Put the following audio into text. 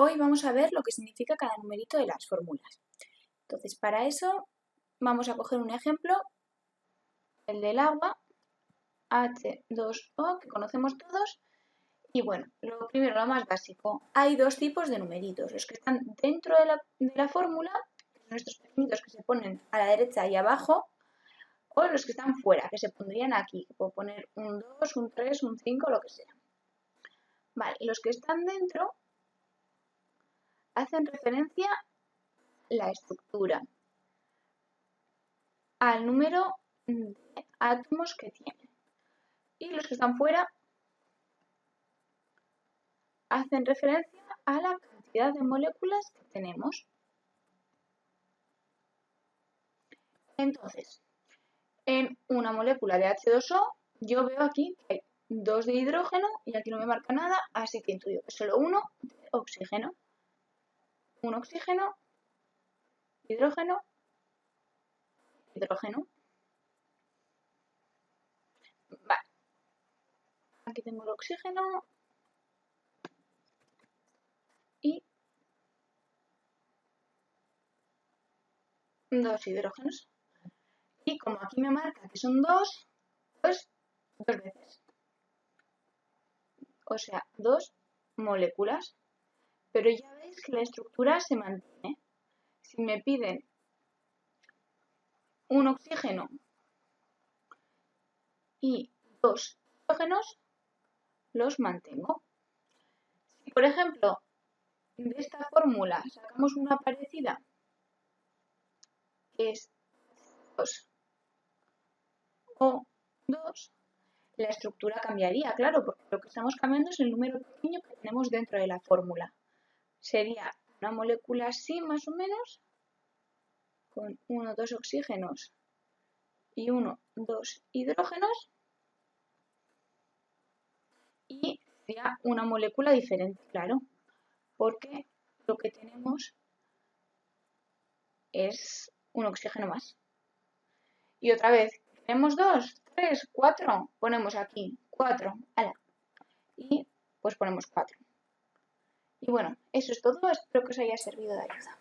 Hoy vamos a ver lo que significa cada numerito de las fórmulas. Entonces, para eso vamos a coger un ejemplo, el del agua, H2O, que conocemos todos. Y bueno, lo primero, lo más básico, hay dos tipos de numeritos, los que están dentro de la fórmula, que son estos pequeñitos que se ponen a la derecha y abajo, o los que están fuera, que se pondrían aquí, que puedo poner un 2, un 3, un 5, lo que sea. Vale, los que están dentro hacen referencia a la estructura, al número de átomos que tiene. Y los que están fuera hacen referencia a la cantidad de moléculas que tenemos. Entonces, en una molécula de H2O, yo veo aquí que hay 2 de hidrógeno y aquí no me marca nada, así que intuyo que solo uno de oxígeno. Un oxígeno, hidrógeno, hidrógeno. Vale. Aquí tengo el oxígeno y 2 hidrógenos. Y como aquí me marca que son 2, pues 2 veces. O sea, 2 moléculas. Pero ya veis que la estructura se mantiene. Si me piden un oxígeno y 2 hidrógenos, los mantengo. Si, por ejemplo, de esta fórmula sacamos una parecida, que es 2 o 2, la estructura cambiaría, claro, porque lo que estamos cambiando es el número pequeño que tenemos dentro de la fórmula. Sería una molécula así, más o menos, con 1, 2 oxígenos y 1, 2 hidrógenos, y sería una molécula diferente, claro, porque lo que tenemos es un oxígeno más. Y otra vez, tenemos 2, 3, 4, ponemos aquí 4, ala, y pues ponemos 4. Y bueno, eso es todo, espero que os haya servido de ayuda.